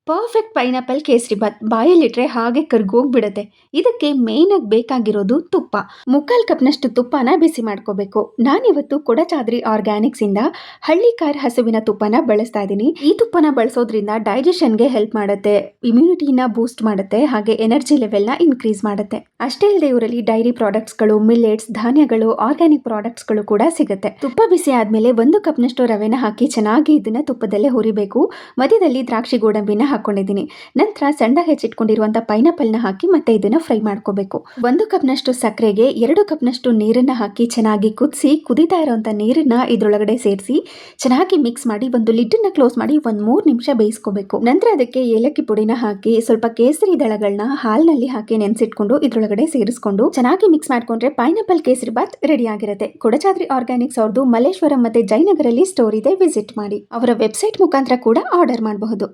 Perfect pineapple kesari bath ಬಾಯಲ್ಲಿಟ್ರೆ ಹಾಗೆ ಕರ್ಗೋಗ್ಬಿಡುತ್ತೆ. ಇದಕ್ಕೆ main ಆಗಿ ಬೇಕಾಗಿರೋದು ತುಪ್ಪ. ಮುಕ್ಕಾಲ್ ಕಪ್ನಷ್ಟು ತುಪ್ಪನ ಬಿಸಿ ಮಾಡ್ಕೋಬೇಕು. ನಾನಿವತ್ತು ಕೊಡಚಾದ್ರಿ ಆರ್ಗ್ಯಾನಿಕ್ಸ್ ಇಂದ ಹಳ್ಳಿಕಾರ್ ಹಸುವಿನ ತುಪ್ಪನ ಬಳಸ್ತಾ ಇದ್ದೀನಿ. ಈ ತುಪ್ಪನ ಬಳಸೋದ್ರಿಂದ ಡೈಜೆಷನ್ಗೆ ಹೆಲ್ಪ್ ಮಾಡುತ್ತೆ, ಇಮ್ಯುನಿಟಿನ ಬೂಸ್ಟ್ ಮಾಡುತ್ತೆ, ಹಾಗೆ ಎನರ್ಜಿ ಲೆವೆಲ್ನ ಇನ್ಕ್ರೀಸ್ ಮಾಡುತ್ತೆ. ಅಷ್ಟೇ ಇಲ್ಲದೆ ಇವರಲ್ಲಿ ಡೈರಿ ಪ್ರಾಡಕ್ಟ್ಸ್ಗಳು, ಮಿಲ್ಲೆಟ್ಸ್, ಧಾನ್ಯಗಳು, ಆರ್ಗ್ಯಾನಿಕ್ ಪ್ರಾಡಕ್ಟ್ಸ್ಗಳು ಕೂಡ ಸಿಗುತ್ತೆ. ತುಪ್ಪ ಬಿಸಿ ಆದ್ಮೇಲೆ 1 ಕಪ್ನಷ್ಟು ರವೆನ ಹಾಕಿ ಚೆನ್ನಾಗಿ ಇದನ್ನ ತುಪ್ಪದಲ್ಲೇ ಹುರಿಬೇಕು. ಮಧ್ಯದಲ್ಲಿ ದ್ರಾಕ್ಷಿ ಗೋಡಂಬಿನ ಹಾಕೊಂಡಿದ್ದೀನಿ. ನಂತರ ಸಣ್ಣದಾಗಿ ಹೆಚ್ಚಿಟ್ಕೊಂಡಿರುವಂತ ಪೈನಾಪಲ್ನ ಹಾಕಿ ಮತ್ತೆ ಇದನ್ನ ಫ್ರೈ ಮಾಡ್ಕೋಬೇಕು. 1 ಕಪ್ನಷ್ಟು ಸಕ್ಕರೆಗೆ 2 ಕಪ್ನಷ್ಟು ನೀರನ್ನ ಹಾಕಿ ಚೆನ್ನಾಗಿ ಕುದಿಸಿ, ಕುದೀತಾ ಇರುವಂತ ನೀರನ್ನ ಇದ್ರೊಳಗಡೆ ಸೇರಿಸಿ ಚೆನ್ನಾಗಿ ಮಿಕ್ಸ್ ಮಾಡಿ ಒಂದು ಲಿಡ್ನ ಕ್ಲೋಸ್ ಮಾಡಿ 3 ನಿಮಿಷ ಬೇಯಿಸ್ಕೋಬೇಕು. ನಂತರ ಅದಕ್ಕೆ ಏಲಕ್ಕಿ ಪುಡಿನ ಹಾಕಿ ಸ್ವಲ್ಪ ಕೇಸರಿ ದಳಗಳನ್ನ ಹಾಲಿನಲ್ಲಿ ಹಾಕಿ ನೆನೆಸಿಟ್ಕೊಂಡು ಇದ್ರೊಳಗಡೆ ಸೇರಿಸ್ಕೊಂಡು ಚೆನ್ನಾಗಿ ಮಿಕ್ಸ್ ಮಾಡ್ಕೊಂಡ್ರೆ ಪೈನಾಪಲ್ ಕೇಸರಿ ಬಾತ್ ರೆಡಿ ಆಗಿರುತ್ತೆ. ಕೊಡಚಾದ್ರಿ ಆರ್ಗ್ಯಾನಿಕ್ಸ್ ಅವ್ರದ್ದು ಮಲ್ಲೇಶ್ವರಂ ಮತ್ತೆ ಜಯನಗರಲ್ಲಿ ಸ್ಟೋರ್ ಇದೆ, ವಿಸಿಟ್ ಮಾಡಿ. ಅವರ ವೆಬ್ಸೈಟ್ ಮುಖಾಂತರ ಕೂಡ ಆರ್ಡರ್ ಮಾಡಬಹುದು.